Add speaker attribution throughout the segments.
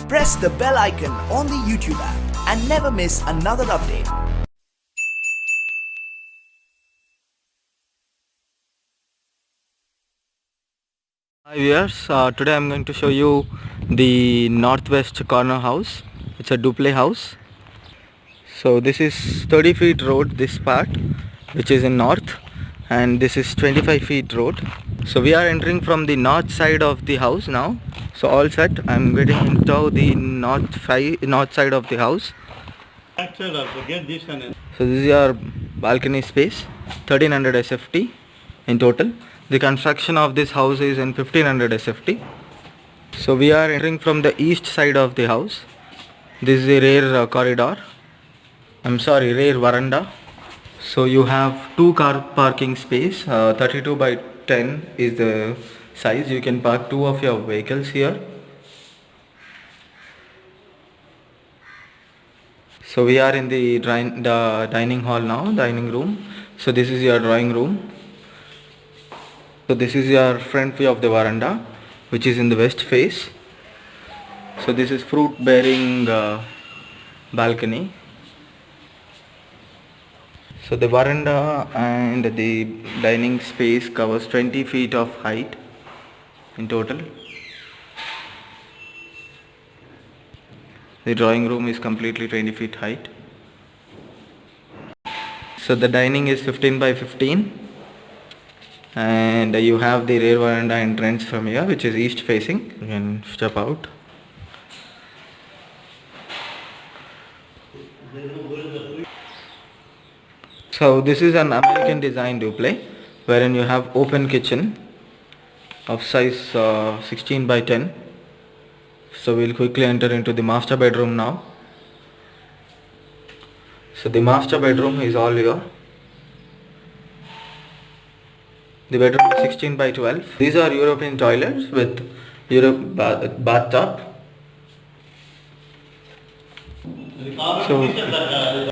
Speaker 1: Press the bell icon on the YouTube app and never miss another update.
Speaker 2: Hi viewers, today I'm going to show you the northwest corner house. It's a duplex house. So this is 30 feet road, this part which is in north, and this is 25 feet road. So we are entering from the north side of the house now. So all set, I'm getting into the north side of the house. So this is your balcony space, 1300 SFT in total. The construction of this house is in 1500 SFT. So we are entering from the east side of the house. This is the rear corridor. Rear veranda. So you have two car parking space. 32 by 10 is the size. You can park two of your vehicles here. So we are in the dining hall now, dining room. So this is your drawing room. So this is your front view of the veranda, which is in the west face. So this is fruit bearing balcony. So the veranda and the dining space covers 20 feet of height in total. The drawing room is completely 20 feet height. So the dining is 15 by 15, and you have the rear veranda entrance from here, which is east facing. You can step out. So this is an American design duplex wherein you have open kitchen of size 16 by 10. So we'll quickly enter into the master bedroom now. So the master bedroom is all here. The bedroom is 16 by 12. These are European toilets with bathtub. So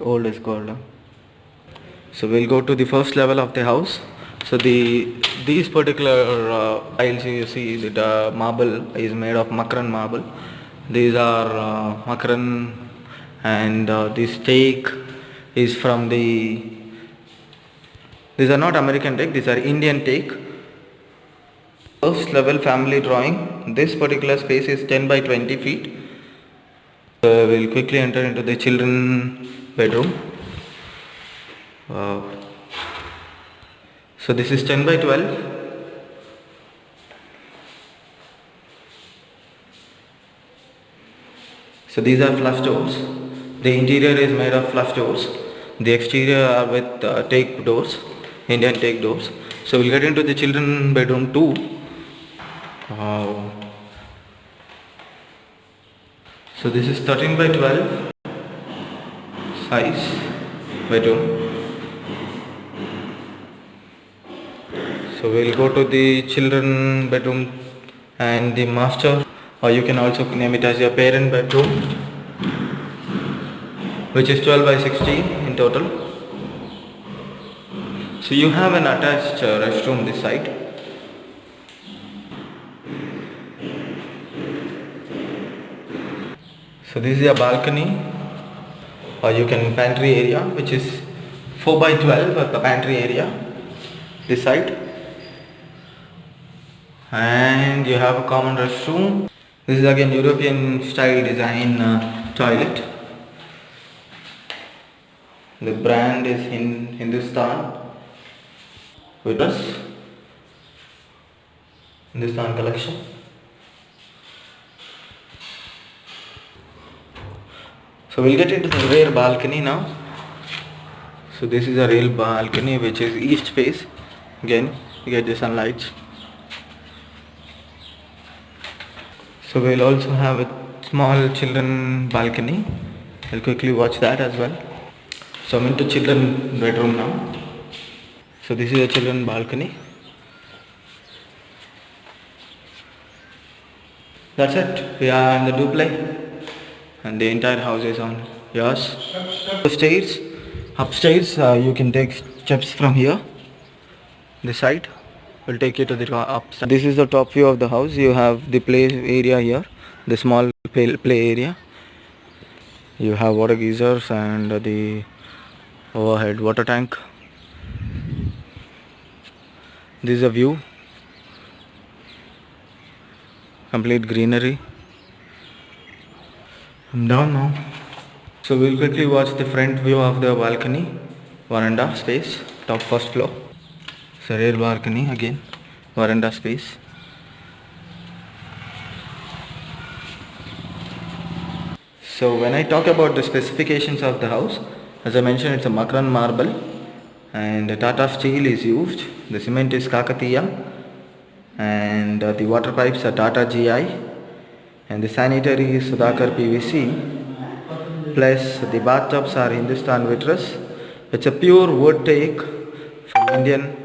Speaker 2: old is called. So we'll go to the first level of the house. So these particular tiles you see, the marble is made of Makran marble. These are Makran, and this teak is from these are not American teak, these are Indian teak. First level family drawing. This particular space is 10 by 20 feet. We'll quickly enter into the children bedroom. So this is 10 by 12. So these are flush doors. The interior is made of flush doors. The exterior are with teak doors, Indian teak doors. So we'll get into the children bedroom too. So this is 13 by 12 size bedroom. So we'll go to the children bedroom and the master, or you can also name it as your parent bedroom, which is 12 by 16 in total. So you have an attached restroom this side. So this is your balcony, or you can pantry area, which is 4 by 12 at the pantry area this side. And you have a common restroom. This is again European style design toilet. The brand is Hindustan with us. Hindustan collection. So we'll get into the rear balcony now. So this is a rear balcony which is east face. Again you get the sunlight. So we'll also have a small children balcony. I'll quickly watch that as well. So I'm into children bedroom now. So this is a children balcony. That's it. We are in the duplex and the entire house is on yours. Upstairs you can take steps from here. This side will take you to the upstairs. This is the top view of the house. You have the play area here the small play area. You have water geysers and the overhead water tank. This is a view, complete greenery. I'm down now. So we'll quickly watch the front view of the balcony, veranda space, top first floor. So rear balcony again, veranda space. So when I talk about the specifications of the house, as I mentioned, it's a Makran marble and Tata steel is used. The cement is Kakatiya and the water pipes are Tata GI and the sanitary is Sudhakar PVC, plus the bathtubs are Hindustan Vitreous. It's a pure wood take from Indian.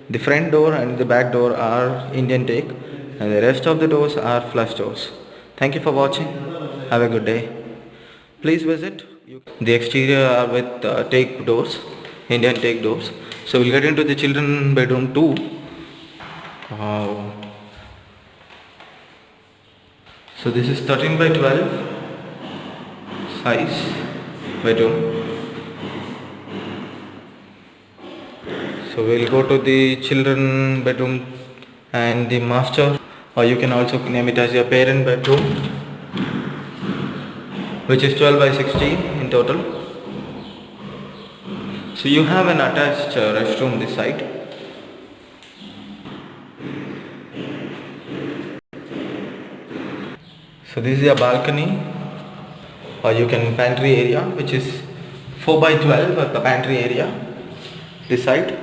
Speaker 2: The front door and the back door are Indian take and the rest of the doors are flush doors. Thank you for watching. Have a good day. Please visit. The exterior are with teak doors, Indian teak doors. So we'll get into the children bedroom too. Wow. So this is 13 by 12 size bedroom. So we'll go to the children bedroom and the master, or you can also name it as your parent bedroom, which is 12 by 16 in total. So you have an attached restroom this side. So this is your balcony, or you can pantry area, which is 4 by 12 at the pantry area this side.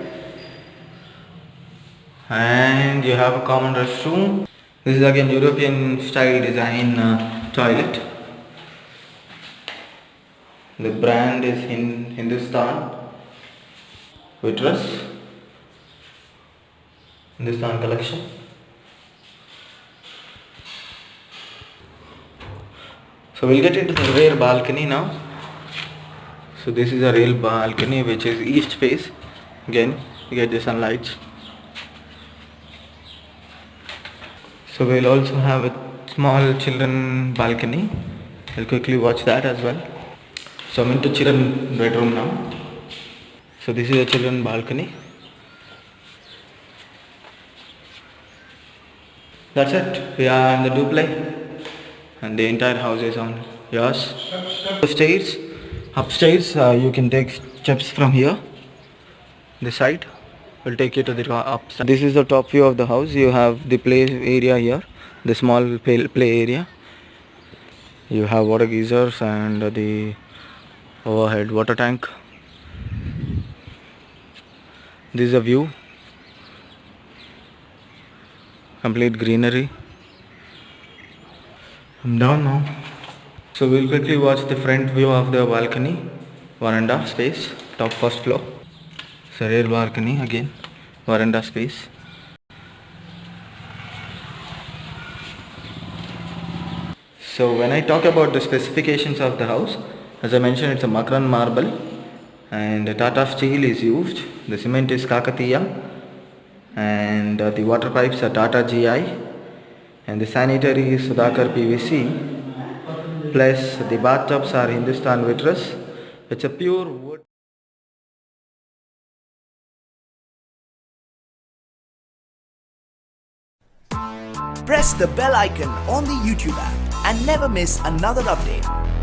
Speaker 2: And you have a common restroom. This is again European style design toilet. The brand is Hindustan Vitreous, Hindustan collection. So we'll get into the rear balcony now. So this is a rear balcony which is east face. Again you get the sunlight. So we'll also have a small children balcony. I'll quickly watch that as well. So I'm into children bedroom now. So this is a children balcony. That's it. We are in the duplex and the entire house is on yours. Upstairs you can take steps from here. This side will take you to the upstairs. This is the top view of the house. You have the play area here, the small play area. You have water geysers and the overhead water tank. This is a view, complete greenery. I'm down now. So we'll quickly watch the front view of the balcony, veranda space, top first floor. So rear balcony again, veranda space. So when I talk about the specifications of the house, as I mentioned, it's a Makran marble and Tata steel is used. The cement is Kakatiya and the water pipes are Tata GI and the sanitary is Sudhakar PVC, plus the bathtubs are Hindustan Vitreous. It's a pure wood.
Speaker 1: Press the bell icon on the YouTube app and never miss another update.